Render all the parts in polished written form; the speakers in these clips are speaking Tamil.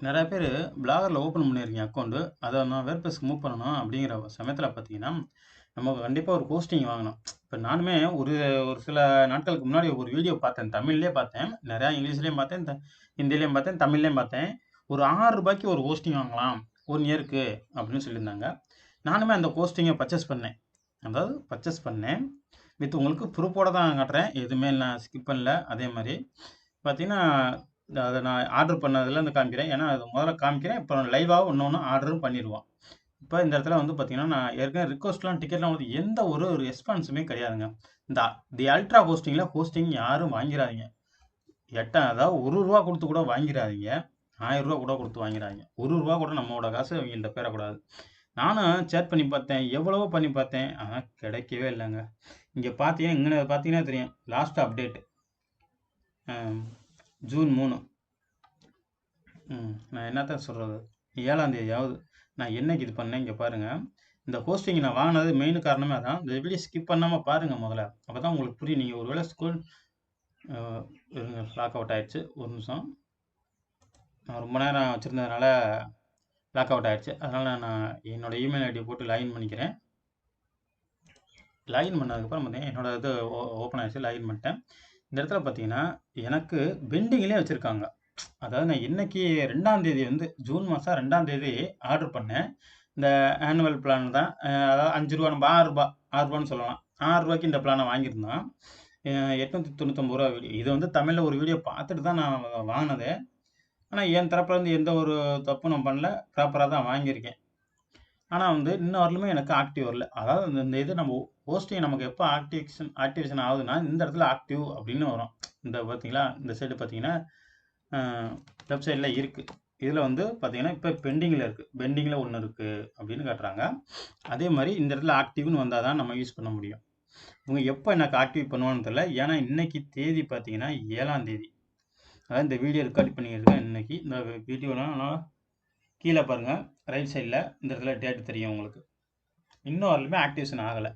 நிறைய பேர் பிளாகரில் ஓப்பன் பண்ணியிருக்கீங்க அக்கௌண்ட்டு. அதை நான் வேர்ட்பிரஸ்க்கு மூவ் பண்ணணும் அப்படிங்கிற சமயத்தில் பார்த்தீங்கன்னா, நமக்கு கண்டிப்பாக ஒரு ஹோஸ்டிங் வாங்கணும். இப்போ நானுமே ஒரு ஒரு சில நாட்களுக்கு முன்னாடி ஒரு வீடியோ பார்த்தேன். தமிழ்லேயே பார்த்தேன். நிறையா இங்கிலீஷ்லேயும் பார்த்தேன், ஹிந்திலையும் பார்த்தேன், தமிழ்லேயும் பார்த்தேன். ஒரு ரூ. 6க்கு ஒரு ஹோஸ்டிங் வாங்கலாம் 1 இயருக்கு அப்படின்னு சொல்லியிருந்தாங்க. நானுமே அந்த ஹோஸ்டிங்கை பர்ச்சேஸ் பண்ணேன். அதாவது பர்ச்சேஸ் பண்ணேன். வித் உங்களுக்கு ப்ரூஃபோட தான் காட்டுறேன். எதுவுமே நான் ஸ்கிப் பண்ணல. அதே மாதிரி பார்த்தீங்கன்னா, அதை நான் ஆர்டர் பண்ணதுலேருந்து காமிக்கிறேன். ஏன்னா அது முதல்ல காமிக்கிறேன். இப்போ லைவாக இன்னொன்று ஆர்டரும் பண்ணிடுவோம். இப்போ இந்த இடத்துல வந்து பார்த்தீங்கன்னா, நான் ஏற்கனவே ரிக்வஸ்ட்லாம் டிக்கெட்லாம் வந்து எந்த ஒரு ரெஸ்பான்ஸுமே கிடையாதுங்க. இந்த தி அல்ட்ரா ஹோஸ்டிங்கில் ஹோஸ்டிங் யாரும் வாங்கிறாதீங்க. அதாவது ரூ. 1 கொடுத்து கூட வாங்கிறாதீங்க. ரூ. 1000 கூட கொடுத்து வாங்கிறாதீங்க. ரூ. 1 கூட நம்மளோட காசு அவங்கள்ட்ட பெறக்கூடாது. நானும் சேட் பண்ணி பார்த்தேன். எவ்வளவோ பண்ணி பார்த்தேன். ஆனால் கிடைக்கவே இல்லைங்க. இங்கே பார்த்தீங்கன்னா இங்கே பார்த்தீங்கன்னா தெரியும். Last update June 3. நான் என்னத்தான் சொல்கிறது, 7ஆம் தேதியாவது நான் என்னைக்கு இது பண்ணேன் இங்கே பாருங்கள். இந்த ஹோஸ்டிங் நான் வாங்கினது மெயின் காரணமே அதான். இந்த வீடியோ ஸ்கிப் பண்ணாமல் பாருங்கள் முதல்ல. அப்போ தான் உங்களுக்கு புரியும். நீங்கள் ஒரு வேளை ஸ்கூல் லாக் அவுட் ஆகிடுச்சு. ஒரு நிமிஷம். நான் ரொம்ப நேரம் வச்சுருந்ததுனால லாக் அவுட் ஆகிடுச்சு. அதனால் நான் என்னோடய இமெயில் ஐடியை போட்டு லாகின் பண்ணிக்கிறேன். லாகின் பண்ணதுக்கப்புறம் பார்த்தீங்கன்னா என்னோடய இது ஓப்பன் ஆகிடுச்சு. லாகின் பண்ணிட்டேன். இந்த இடத்துல பார்த்தீங்கன்னா எனக்கு பெண்டிங்லேயே வச்சுருக்காங்க. அதாவது நான் இன்னைக்கு 2ஆம் தேதி வந்து ஜூன் மாதம் 2ஆம் தேதி ஆர்டர் பண்ணேன். இந்த ஆனுவல் பிளான் தான். அதாவது ரூ. 5 நம்ம ரூ. 6 சொல்லலாம். ரூ. 6க்கு இந்த பிளானை வாங்கியிருந்தோம். ரூ. 899 வீடியோ. இது வந்து தமிழில் ஒரு வீடியோ பார்த்துட்டு தான் நான் வாங்கினது. ஆனால் என் தரப்புல இருந்து எந்த ஒரு தப்பும் நான் பண்ணல. ப்ராப்பராக தான் வாங்கியிருக்கேன். ஆனால் வந்து இன்ன வரலுமே எனக்கு ஆக்டிவ் வரல. அதாவது இந்த இது நம்ம ஹோஸ்டிங் நமக்கு எப்போ ஆக்டிவேஷன் ஆகுதுன்னா இந்த இடத்துல ஆக்டிவ் அப்படின்னு வரும். இந்த பார்த்தீங்களா, இந்த சைடு பார்த்தீங்கன்னா வெப்சைட்டில் இருக்குது. இதில் வந்து பார்த்தீங்கன்னா இப்போ பெண்டிங்கில் இருக்குது. பெண்டிங்கில் ஒன்று இருக்குது அப்படின்னு காட்டுறாங்க. அதே மாதிரி இந்த இடத்துல ஆக்டிவ்னு வந்தால் தான் நம்ம யூஸ் பண்ண முடியும். இவங்க எப்போ எனக்கு ஆக்டிவ் பண்ணுவான்னு தெரியல. ஏன்னா இன்னைக்கு தேதி பார்த்தீங்கன்னா 7ஆம் தேதி. அதாவது இந்த வீடியோ ரெக்கார்ட் பண்ணியிருக்கேன் இன்னைக்கு. இந்த வீடியோலாம் கீழே பாருங்கள், ரைட் சைடில் இந்த இடத்துல டேட் தெரியும் உங்களுக்கு. இன்னும் வரலுமே ஆக்டிவேஷன் ஆகலை.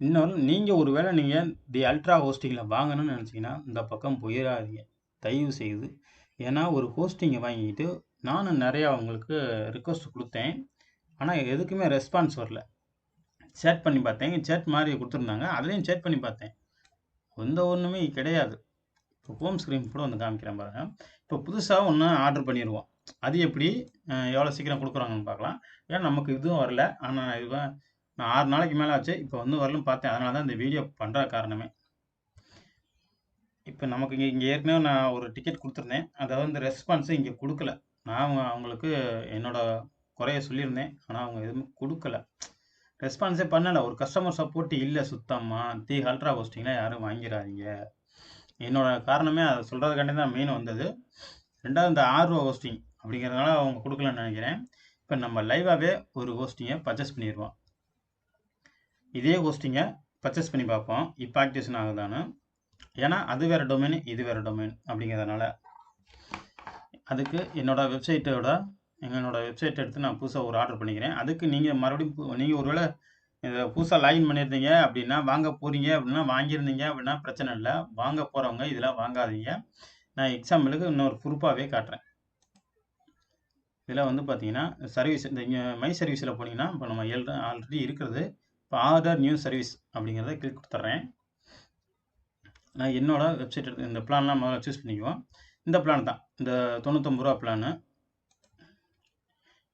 இன்னொரு நீங்கள் ஒரு வேளை நீங்கள் தி அல்ட்ரா ஹோஸ்டிங்கில் வாங்கணும்னு நினச்சிங்கன்னா இந்த பக்கம் போயிடாதீங்க தயவு செய்து. ஏன்னா ஒரு ஹோஸ்டிங்கை வாங்கிட்டு நானும் நிறையா அவங்களுக்கு ரிக்வஸ்ட் கொடுத்தேன். ஆனால் எதுக்குமே ரெஸ்பான்ஸ் வரல. சேட் பண்ணி பார்த்தேன். சேட் மாதிரி கொடுத்துருந்தாங்க. அதுலேயும் சேட் பண்ணி பார்த்தேன். எந்த ஒன்றுமே கிடையாது. இப்போ ஹோம் ஸ்க்ரீன் கூட வந்து காமிக்கிறேன் பாருங்கள். இப்போ புதுசாக ஒன்று ஆர்டர் பண்ணிடுவோம். அது எப்படி எவ்வளோ சீக்கிரம் கொடுக்குறாங்கன்னு பார்க்கலாம். ஏன்னா நமக்கு இதுவும் வரல. ஆனால் நான் 6 நாளைக்கு மேலே ஆச்சு. இப்போ வந்து வரலும் பார்த்தேன். அதனால தான் இந்த வீடியோ பண்ணுற காரணமே. இப்போ நமக்கு இங்கே ஏற்கனவே நான் ஒரு டிக்கெட் கொடுத்துருந்தேன். அதை வந்து ரெஸ்பான்ஸு இங்கே கொடுக்கல. நான் அவங்களுக்கு என்னோட குறைய சொல்லியிருந்தேன். ஆனால் அவங்க எதுவுமே கொடுக்கல. ரெஸ்பான்ஸே பண்ணலை. ஒரு கஸ்டமர் சப்போர்ட் இல்லை சுத்தமாக. தி அல்ட்ரா ஹோஸ்டிங்லாம் யாரும் வாங்கிடாதீங்க. என்னோட காரணமே அதை சொல்கிறதுக்காண்டி தான் மெயின் வந்தது. 2வது இந்த ரூ. 6 ஹோஸ்டிங் அப்படிங்கிறதுனால அவங்க கொடுக்கலன்னு நினைக்கிறேன். இப்போ நம்ம லைவாகவே ஒரு ஹோஸ்டிங்கை பர்ச்சேஸ் பண்ணிடுவோம். இதே ஹோஸ்டிங்கை பர்ச்சேஸ் பண்ணி பார்ப்போம் இப்போ ஆக்டிவேஷன் ஆகுதான்னு. ஏன்னா அது வேறு டொமைன், இது வேறு டொமைன் அப்படிங்கிறதுனால. அதுக்கு என்னோடய வெப்சைட்டை எடுத்து நான் புதுசாக ஒரு ஆர்டர் பண்ணிக்கிறேன். அதுக்கு நீங்கள் மறுபடியும் நீங்கள் ஒரு வேளை இதை புதுசாக லாகின் பண்ணியிருந்தீங்க அப்படின்னா, வாங்க போகிறீங்க அப்படின்னா, வாங்கியிருந்தீங்க அப்படின்னா பிரச்சனை இல்லை. வாங்க போகிறவங்க இதெல்லாம் வாங்காதீங்க. நான் எக்ஸாம்பிளுக்கு இன்னொரு ப்ரூஃபாகவே காட்டுறேன். இதில் வந்து பார்த்தீங்கன்னா சர்வீஸ், இந்த மை சர்வீஸில் போனீங்கன்னா இப்போ நம்ம ஆல்ரெடி இருக்கிறது. இப்போ ஆர்டர் நியூ சர்வீஸ் அப்படிங்கிறத கிளிக் கொடுத்துட்றேன். நான் என்னோட வெப்சைட் எடுத்து இந்த பிளான்லாம் முதல்ல சூஸ் பண்ணிக்குவோம். இந்த பிளான் தான், இந்த ரூ. 99 பிளானு.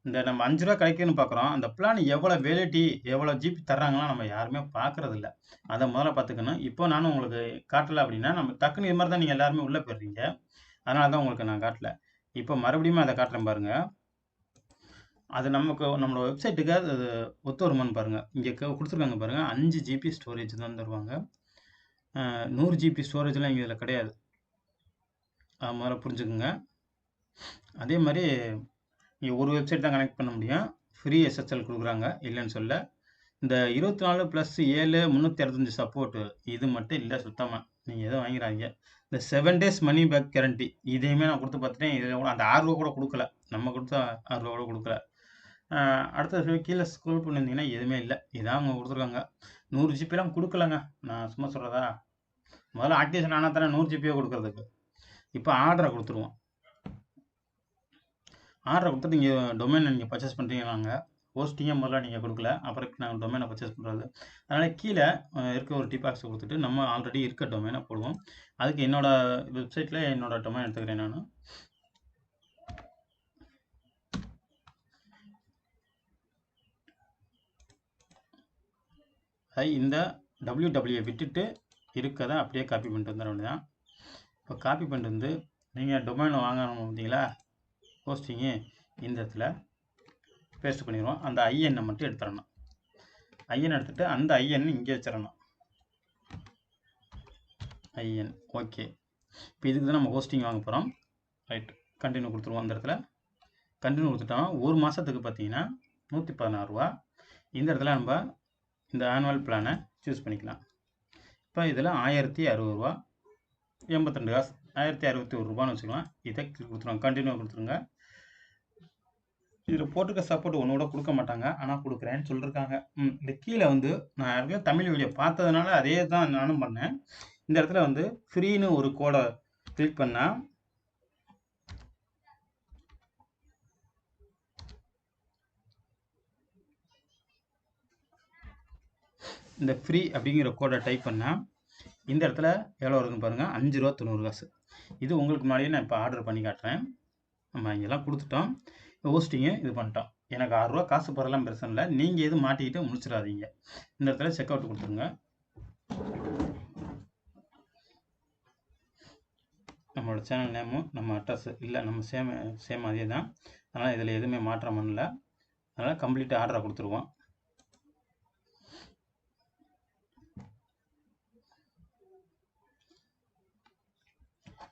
இந்த நம்ம ரூ. 5 கிடைக்குன்னு பார்க்குறோம். அந்த பிளான் எவ்வளோ வேலிட்டி, எவ்வளோ ஜிபி தர்றாங்கலாம் நம்ம யாருமே பார்க்குறதில்ல. அதை முதல்ல பார்த்துக்கணும். இப்போ நானும் உங்களுக்கு காட்டலை அப்படின்னா நம்ம டக்குன்னு இது மாதிரி தான் நீங்கள் எல்லாருமே உள்ளே போயிடுறீங்க. அதனால தான் உங்களுக்கு நான் காட்டலை. இப்போ மறுபடியும் அதை காட்டுறேன் பாருங்கள். அது நம்மளோட வெப்சைட்டுக்கு அது ஒத்து வருமானு பாருங்கள். இங்கே கொடுத்துருக்காங்க பாருங்கள். 5 ஜிபி ஸ்டோரேஜ் தான் தருவாங்க. 100 ஜிபி ஸ்டோரேஜ்லாம் இங்கே இதில் கிடையாது. அது முதல்ல புரிஞ்சுக்குங்க. அதே மாதிரி நீங்கள் ஒரு வெப்சைட் தான் கனெக்ட் பண்ண முடியும். ஃப்ரீ எஸ்எஸ்எல் கொடுக்குறாங்க, இல்லைன்னு சொல்ல. இந்த 24+7 365 சப்போர்ட்டு இது மட்டும் இல்லை சுத்தமாக. நீங்கள் எதுவும் வாங்கிறாங்க. இந்த 7 days மணி பேக் கேரண்டி இதையுமே நான் கொடுத்து பார்த்துட்டேன். இதில் கூட அந்த ரூ. 6 கூட கொடுக்கல. நம்ம கொடுத்தா ரூ. 6 கூட கொடுக்கல. அடுத்த கீழே ஸ்க்ரோல் பண்ணியிருந்தீங்கன்னா எதுவுமே இல்லை. இதான் அவங்க கொடுத்துருக்காங்க. 100 ஜிபிலாம் கொடுக்கலங்க. நான் சும்மா சொல்கிறதா? முதல்ல ஆக்டிவேஷன் ஆனால் தானே 100 ஜிபியோ கொடுக்குறதுக்கு. இப்போ ஆர்டரை கொடுத்துருவோம். ஆர்டரை கொடுத்துட்டு நீங்கள் டொமைனை நீங்கள் பர்ச்சேஸ் பண்ணுறீங்கன்னாங்க ஹோஸ்டிங்கே முதல்ல நீங்கள் கொடுக்கல, அப்புறம் நாங்கள் டொமைனை பர்ச்சேஸ் பண்ணுறது. அதனால் கீழே இருக்க ஒரு டிபாக்ஸை கொடுத்துட்டு நம்ம ஆல்ரெடி இருக்க டொமைனை போடுவோம். அதுக்கு என்னோடய வெப்சைட்டில் என்னோடய டொமைன் எடுத்துக்கிறேன் நான். இந்த www விட்டுட்டு இருக்கதை அப்படியே காப்பி பண்ணிட்டு வந்துட வேண்டியதான். இப்போ காப்பி பண்ணிட்டு வந்து நீங்கள் டொமைனில் வாங்கணும் பார்த்தீங்களா, ஹோஸ்டிங்கு இந்த இடத்துல பேஸ்ட் பண்ணிடுவோம். அந்த ஐஎன்னை மட்டும் எடுத்துடணும். ஐஎன் எடுத்துகிட்டு அந்த ஐஎன் இங்கே வச்சிடணும். In okay. இப்போ இதுக்கு தான் நம்ம ஹோஸ்டிங் வாங்க போகிறோம். ரைட், கண்டினியூ கொடுத்துருவோம். அந்த இடத்துல கண்டினியூ கொடுத்துட்டோம். ஒரு மாதத்துக்கு பார்த்தீங்கன்னா 116 ரூபா. இந்த இடத்துல நம்ம இந்த ஆனுவல் பிளானை சூஸ் பண்ணிக்கலாம். இப்போ இதில் 1060 ரூபா 82 காசு, 1061 ரூபான்னு வச்சுக்கலாம். இதை கொடுத்துருவாங்க, கண்டினியூ கொடுத்துருங்க. இதில் போட்டிருக்க சப்போர்ட் ஒன்று கூட கொடுக்க மாட்டாங்க, ஆனால் கொடுக்குறேன்னு சொல்லியிருக்காங்க. இந்த கீழே வந்து நான் யாருக்கும் தமிழ் வீடியோ பார்த்ததுனால அதே தான் நானும் பண்ணேன். இந்த இடத்துல வந்து ஃப்ரீன்னு ஒரு கோடை கிளிக் பண்ணால் இந்த ஃப்ரீ அப்படிங்கிற கோடை டைப் பண்ணால் இந்த இடத்துல எவ்வளோ இருக்குன்னு பாருங்கள், 5 ரூபா 90 காசு. இது உங்களுக்கு முன்னாடியே நான் இப்போ ஆர்டர் பண்ணி காட்டுறேன். நம்ம இங்கெல்லாம் கொடுத்துட்டோம். ஹோஸ்டிங்கு இது பண்ணிட்டோம். எனக்கு 6 ரூபா காசு போகிறதெல்லாம் பிரச்சனை இல்லை. நீங்கள் எதுவும் மாட்டிக்கிட்டு முடிச்சிடாதீங்க. இந்த இடத்துல செக் அவுட் கொடுத்துருங்க. நம்மளோட சேனல் நேமும் நம்ம அட்ரஸ் இல்லை, நம்ம சேம் அதே தான். அதனால் இதில் எதுவுமே மாற்றம் பண்ணல. அதனால் கம்ப்ளீட்டாக ஆர்டரை கொடுத்துருவோம்.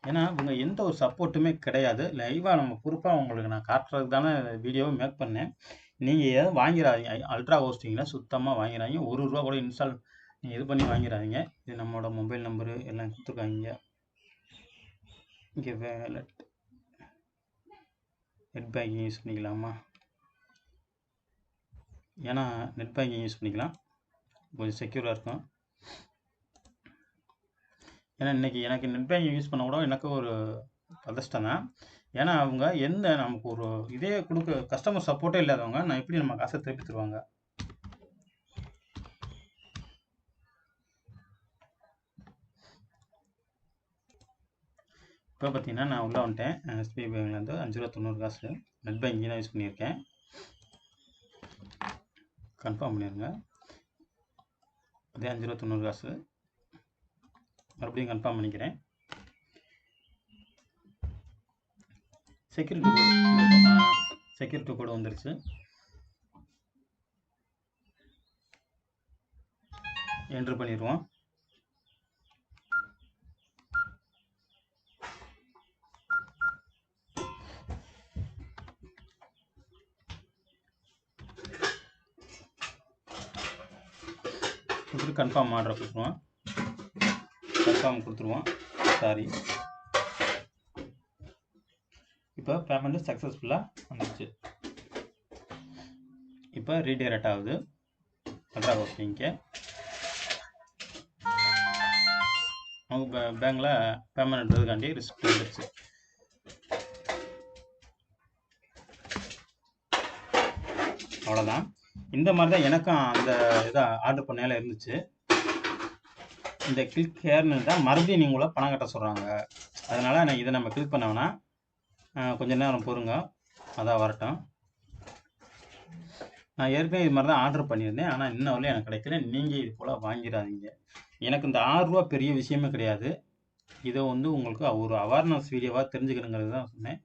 ஏன்னா இவங்க எந்த ஒரு சப்போர்ட்டுமே கிடையாது. லைவாக நம்ம பொறுப்பாக உங்களுக்கு நான் காட்டுறதுக்கு தானே வீடியோவை மேக் பண்ணேன். நீங்கள் எதுவும் வாங்கிடாதீங்க. அல்ட்ரா ஹோஸ்டிங்கில் சுத்தமாக வாங்கிடாதீங்க. 1 ரூபா கூட இன்ஸ்டால் நீங்கள் இது பண்ணி வாங்கிடாதீங்க. இது நம்மளோட மொபைல் நம்பரு எல்லாம் கொடுத்துருக்காங்க. இங்கே வேலட் நெட் பேங்கிங் யூஸ் பண்ணிக்கலாமா? ஏன்னா நெட் பேங்கிங் யூஸ் பண்ணிக்கலாம், கொஞ்சம் செக்யூராக இருக்கும். ஏன்னா இன்றைக்கி எனக்கு நெட் பேங்கிங் யூஸ் பண்ண கூட எனக்கு ஒரு அதிர்ஷ்டம் தான். ஏன்னா அவங்க நமக்கு ஒரு இதே கொடுக்க கஸ்டமர் சப்போர்ட்டே இல்லாதவங்க நான் எப்படி நம்ம காசை திருப்பி தருவாங்க? இப்போ பார்த்தீங்கன்னா நான் உள்ளே வந்துட்டேன். எஸ்பிஐ பேங்க்லேருந்து 5 ரூபா 90 காசு நெட் பேங்கிங் தான் யூஸ் பண்ணியிருக்கேன். கன்ஃபார்ம் பண்ணிடுங்க. அதே 5 ரூபா 90 காசு மறுபடியும் கன்ஃபார்ம் பண்ணிக்கிறேன். செக்யூரிட்டி கோடு வந்துருச்சு. என்ட்ரு பண்ணிடுவோம். இப்படி கன்ஃபார்ம் ஆர்டரை கொடுத்துருவோம். கன்ஃபார்ம் கொடுத்துருவோம். சாரி, இப்போ பேமெண்ட்டு சக்ஸஸ்ஃபுல்லாக வந்துடுச்சு. இப்போ ரீடைரக்ட் ஆகுது அல்ட்ரா ஹோஸ்டிங்க்கு. அவங்க பேங்கில் பேமெண்ட் எடுக்கிறதுக்காண்டி ரிசிப்ட் வந்துடுச்சு. அவ்வளோதான். இந்த மாதிரி தான் எனக்கும் அந்த இதை ஆர்டர் பண்ணால இருந்துச்சு. இந்த கிளிக் ஹேர்னு தான் மறுபடியும் நீங்கள பணம் கட்ட சொல்கிறாங்க. அதனால் நான் இதை நம்ம கிளிக் பண்ணோம்னா கொஞ்சம் நேரம் பொறுங்க, அதான் வரட்டும். நான் ஏற்கனவே இது மாதிரி தான் ஆர்டர் பண்ணியிருந்தேன், ஆனால் இன்ன வரலையும் எனக்கு கிடைக்கல. நீங்கள் இது போல் வாங்கிடாதீங்க. எனக்கு இந்த 6 ரூபா பெரிய விஷயமே கிடையாது. இதை வந்து உங்களுக்கு ஒரு அவேர்னஸ் வீடியோவாக தெரிஞ்சுக்கணுங்கிறது தான் சொன்னேன்.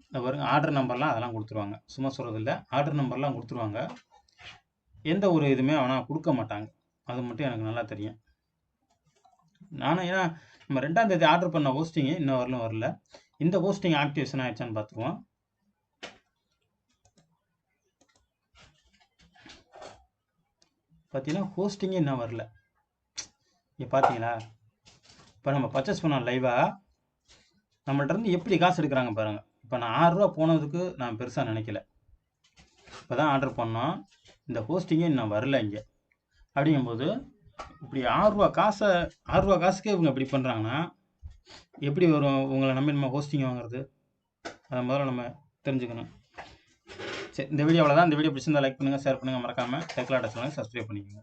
இந்த பாருங்க, ஆர்டர் நம்பர்லாம் அதெல்லாம் கொடுத்துருவாங்க. சும்மா சொல்கிறதில்ல, ஆர்டர் நம்பர்லாம் கொடுத்துருவாங்க. எந்த ஒரு இதுவுமே ஆனால் கொடுக்க மாட்டாங்க. அது மட்டும் எனக்கு நல்லா தெரியும். நானும் ஏன்னா நம்ம 2ஆம் தேதி ஆர்டர் பண்ண ஹோஸ்டிங்கு இன்னும் வரல. இந்த ஹோஸ்டிங் ஆக்டிவேஷன் ஆயிடுச்சான்னு பார்த்துக்குவோம். பார்த்தீங்கன்னா ஹோஸ்டிங்கே இன்னும் வரல. இங்கே பார்த்தீங்களா? இப்போ நம்ம பர்ச்சேஸ் பண்ணோம் லைவாக, நம்மள்ட்ட இருந்து எப்படி காசு எடுக்கிறாங்க பாருங்கள். இப்போ நான் 6 ரூபா போனதுக்கு நான் பெருசாக நினைக்கல. இப்போ தான் ஆர்டர் பண்ணோம், இந்த ஹோஸ்டிங்கே இன்னும் வரல இங்கே. அப்படிங்கும்போது இப்படி 6 ரூபா காசுக்கே இவங்க இப்படி பண்ணுறாங்கன்னா எப்படி வரும்? உங்களை நம்பி நம்ம ஹோஸ்டிங் வாங்குறது? அதை முதல்ல நம்ம தெரிஞ்சுக்கணும். சரி, இந்த வீடியோ அவ்வளோதான். இந்த வீடியோ பிடிச்சிருந்தா லைக் பண்ணுங்கள், ஷேர் பண்ணுங்கள், மறக்காமல் டெக்லாட சேனலை சப்ஸ்கிரைப் பண்ணிக்கோங்க.